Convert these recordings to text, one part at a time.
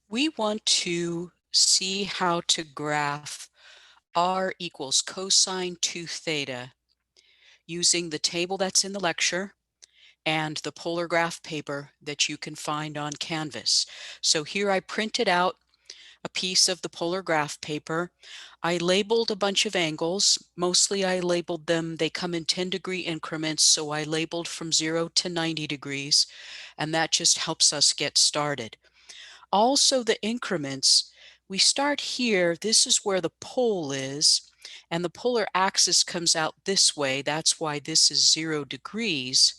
We want to see how to graph r equals cosine 2 theta using the table that's in the lecture and the polar graph paper that you can find on Canvas. So here I printed out a piece of the polar graph paper. I labeled a bunch of angles. Mostly I labeled them, they come in 10-degree increments, so I labeled from 0 to 90 degrees, and that just helps us get started. Also the increments, we start here, this is where the pole is, and the polar axis comes out this way. That's why this is 0 degrees.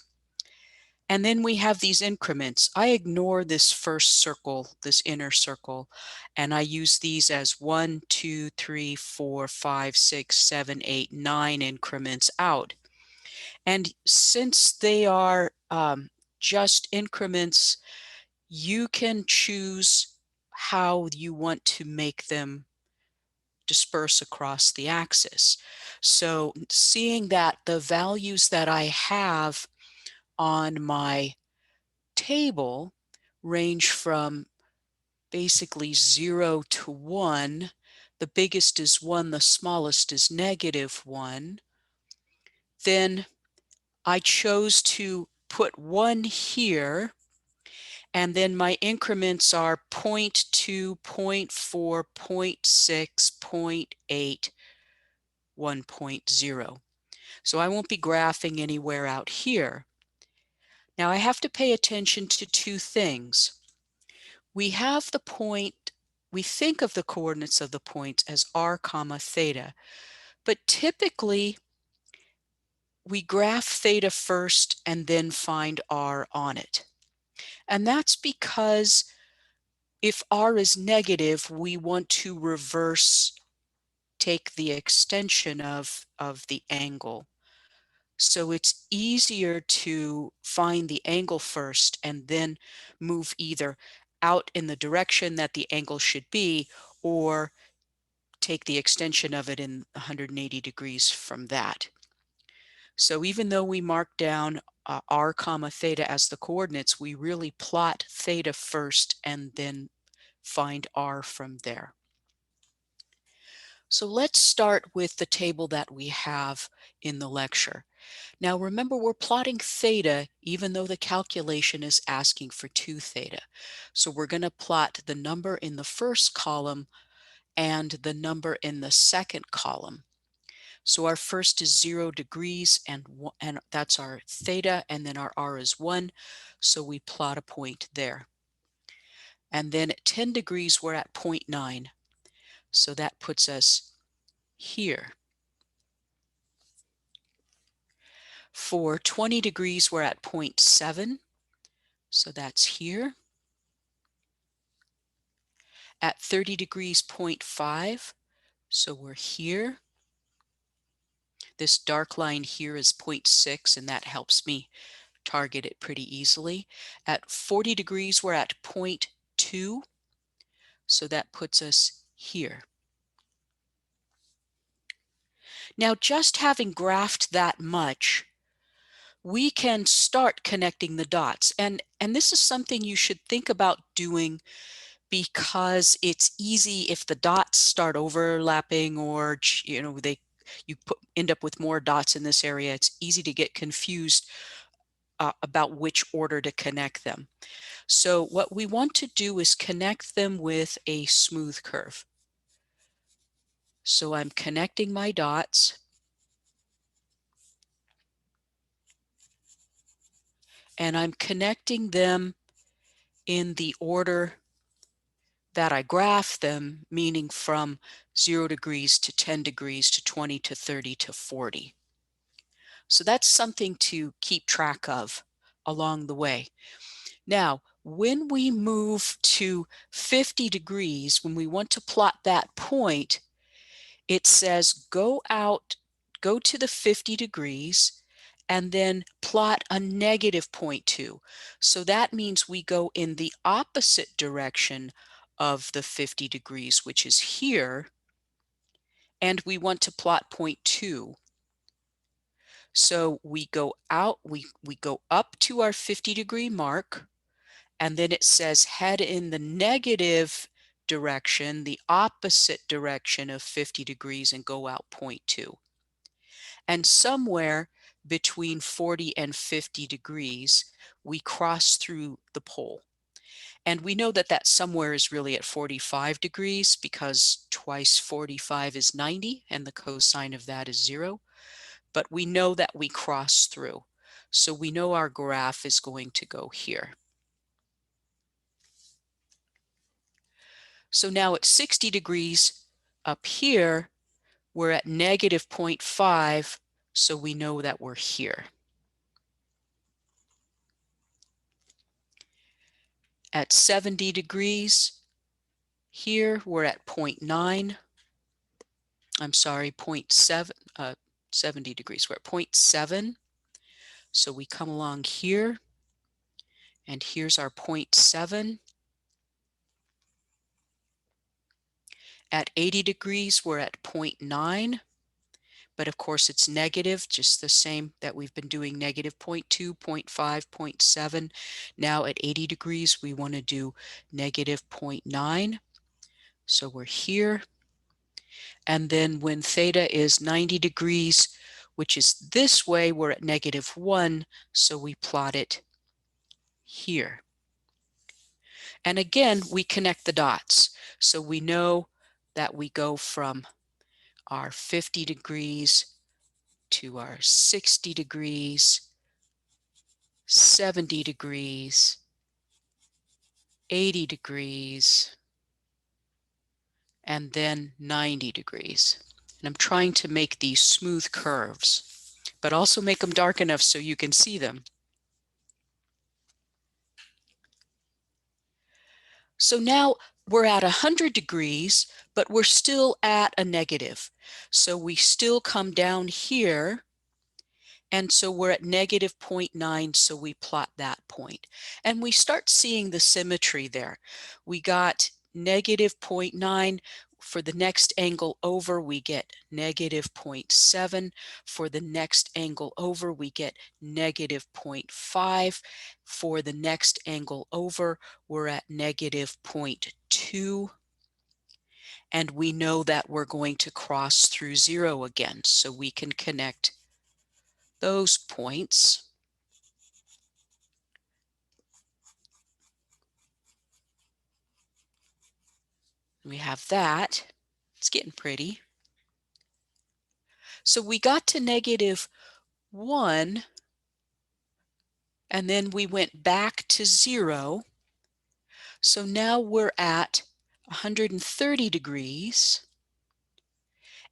And then we have these increments. I ignore this first circle, this inner circle, and I use these as 1, 2, 3, 4, 5, 6, 7, 8, 9 increments out. And since they are just increments, you can choose how you want to make them disperse across the axis. So seeing that the values that I have on my table range from basically 0 to 1, the biggest is 1, the smallest is -1, then I chose to put 1 here, and then my increments are 0.2, 0.4, 0.6, 0.8, 1.0. So I won't be graphing anywhere out here. Now I have to pay attention to two things. We have the point, we think of the coordinates of the points as r comma theta, but typically we graph theta first and then find r on it. And that's because if r is negative, we want to reverse, take the extension of the angle. So it's easier to find the angle first and then move either out in the direction that the angle should be, or take the extension of it in 180 degrees from that. So even though we mark down r comma theta as the coordinates, we really plot theta first and then find r from there. So let's start with the table that we have in the lecture. Now remember, we're plotting theta even though the calculation is asking for 2 theta. So we're going to plot the number in the first column and the number in the second column. So our first is 0 degrees, and that's our theta, and then our r is 1. So we plot a point there. And then at 10 degrees, we're at 0.9. So that puts us here. For 20 degrees, we're at 0.7. So that's here. At 30 degrees, 0.5. So we're here. This dark line here is 0.6, and that helps me target it pretty easily. At 40 degrees, we're at 0.2. So that puts us here. Now, just having graphed that much, we can start connecting the dots. And this is something you should think about doing, because it's easy if the dots start overlapping, or you end up with more dots in this area. It's easy to get confused about which order to connect them. So what we want to do is connect them with a smooth curve. So I'm connecting my dots. And I'm connecting them in the order that I graph them, meaning from 0 degrees to 10 degrees to 20 to 30 to 40. So that's something to keep track of along the way. Now, when we move to 50 degrees, when we want to plot that point, it says go to the 50 degrees and then plot a -0.2. So that means we go in the opposite direction of the 50 degrees, which is here, and we want to plot 0.2. So we go out, we go up to our 50-degree mark, and then it says head in the negative direction, the opposite direction of 50 degrees, and go out 0.2. And somewhere between 40 and 50 degrees, we cross through the pole. And we know that that somewhere is really at 45 degrees because twice 45 is 90, and the cosine of that is 0. But we know that we cross through. So we know our graph is going to go here. So now at 60 degrees up here, we're at negative 0.5, so we know that we're here. At 70 degrees, here we're at 0.9. I'm sorry, 0.7, 70 degrees. We're at 0.7. So we come along here, and here's our 0.7. At 80 degrees, we're at 0.9. But of course it's negative, just the same that we've been doing, negative 0.2, 0.5, 0.7. Now at 80 degrees, we want to do negative 0.9. So we're here. And then when theta is 90 degrees, which is this way, we're at negative 1. So we plot it here. And again, we connect the dots. So we know that we go from our 50 degrees to our 60 degrees, 70 degrees, 80 degrees, and then 90 degrees. And I'm trying to make these smooth curves, but also make them dark enough so you can see them. So now we're at 100 degrees, but we're still at a negative. So we still come down here. And so we're at negative 0.9, so we plot that point. And we start seeing the symmetry there. We got negative 0.9. For the next angle over, we get negative 0.7. For the next angle over, we get negative 0.5. For the next angle over, we're at negative 0.2. And we know that we're going to cross through 0 again, so we can connect those points. We have that. It's getting pretty. So we got to negative 1, and then we went back to 0. So now we're at 130 degrees.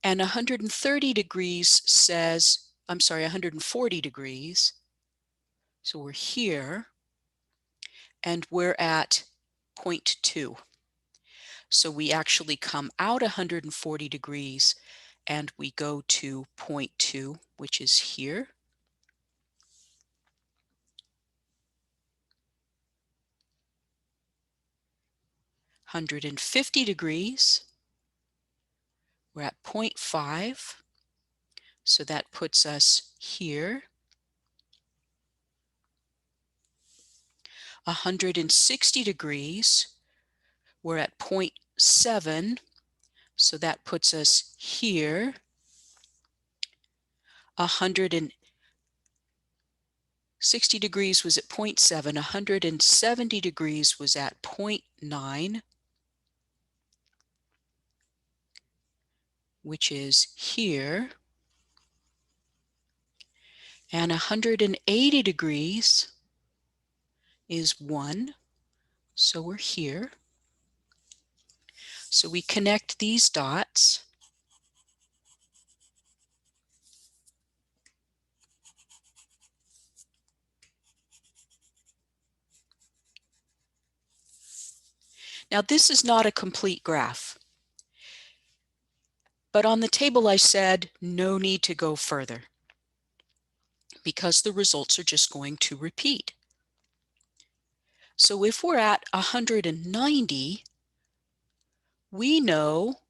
And 130 degrees says, I'm sorry, 140 degrees. So we're here, and we're at 0.2. So we actually come out 140 degrees and we go to 0.2, which is here. (150 degrees), we're at 0.5, so that puts us here. 160 degrees, we're at 0.7, so that puts us here. 160 degrees was at 0.7, 170 degrees was at 0.9, which is here. And 180 degrees is 1, so we're here. So we connect these dots. Now this is not a complete graph, but on the table I said no need to go further because the results are just going to repeat. So if we're at 190, we know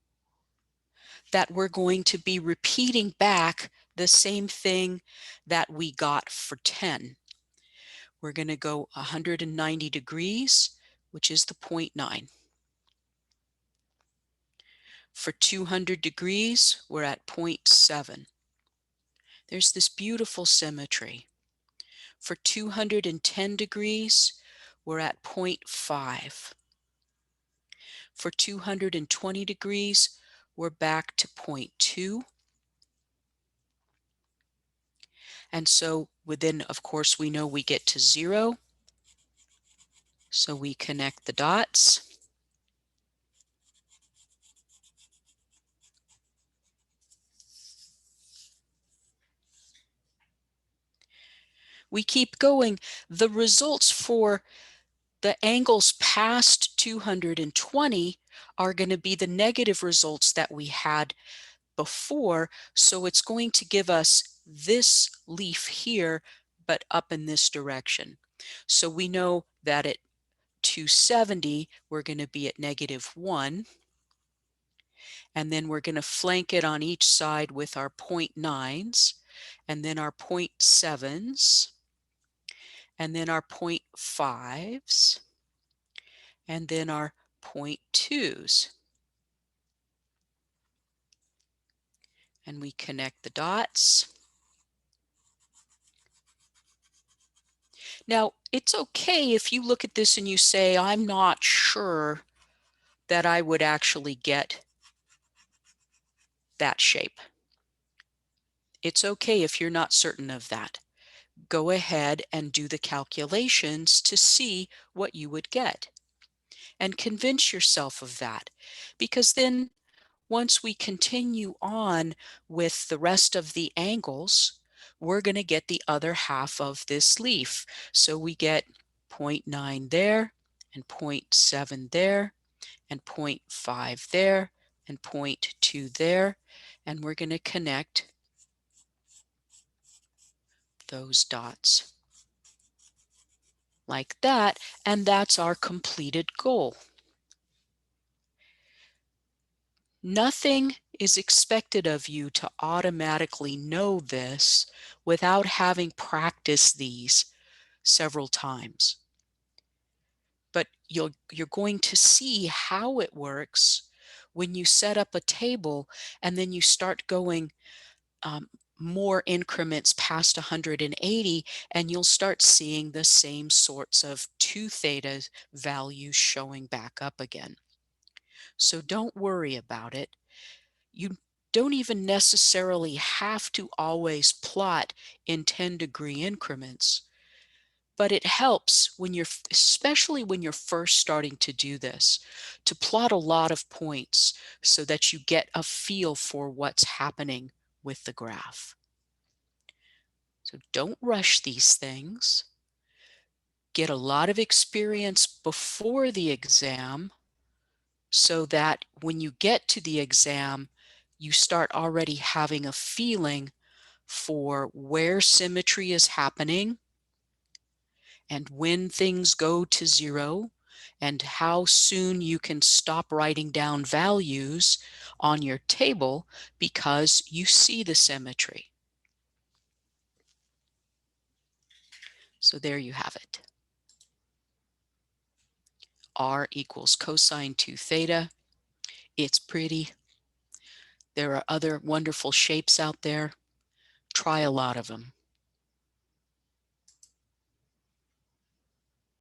that we're going to be repeating back the same thing that we got for 10. we're going to go 190 degrees, which is the 0.9. For 200 degrees, we're at 0.7. There's this beautiful symmetry. For 210 degrees, we're at 0.5. For 220 degrees, we're back to 0.2. And so within, of course, we know we get to 0. So we connect the dots. We keep going. The results for the angles past 220 are going to be the negative results that we had before. So it's going to give us this leaf here, but up in this direction. So we know that at 270, we're going to be at -1. And then we're going to flank it on each side with our 0.9s, and then our 0.7s, and then our 0.5s, and then our 0.2s. And we connect the dots. Now, it's okay if you look at this and you say, I'm not sure that I would actually get that shape. It's okay if you're not certain of that. Go ahead and do the calculations to see what you would get. And convince yourself of that, because then once we continue on with the rest of the angles, we're going to get the other half of this leaf. So we get 0.9 there, and 0.7 there, and 0.5 there, and 0.2 there, and we're going to connect those dots like that, and that's our completed goal. Nothing is expected of you to automatically know this without having practiced these several times. But you're going to see how it works when you set up a table and then you start going more increments past 180, and you'll start seeing the same sorts of 2 theta values showing back up again. So don't worry about it. You don't even necessarily have to always plot in 10-degree increments, but it helps when especially when you're first starting to do this, to plot a lot of points so that you get a feel for what's happening with the graph. So don't rush these things. Get a lot of experience before the exam so that when you get to the exam, you start already having a feeling for where symmetry is happening and when things go to 0 and how soon you can stop writing down values on your table because you see the symmetry. So there you have it. R equals cosine 2 theta. It's pretty. There are other wonderful shapes out there. Try a lot of them.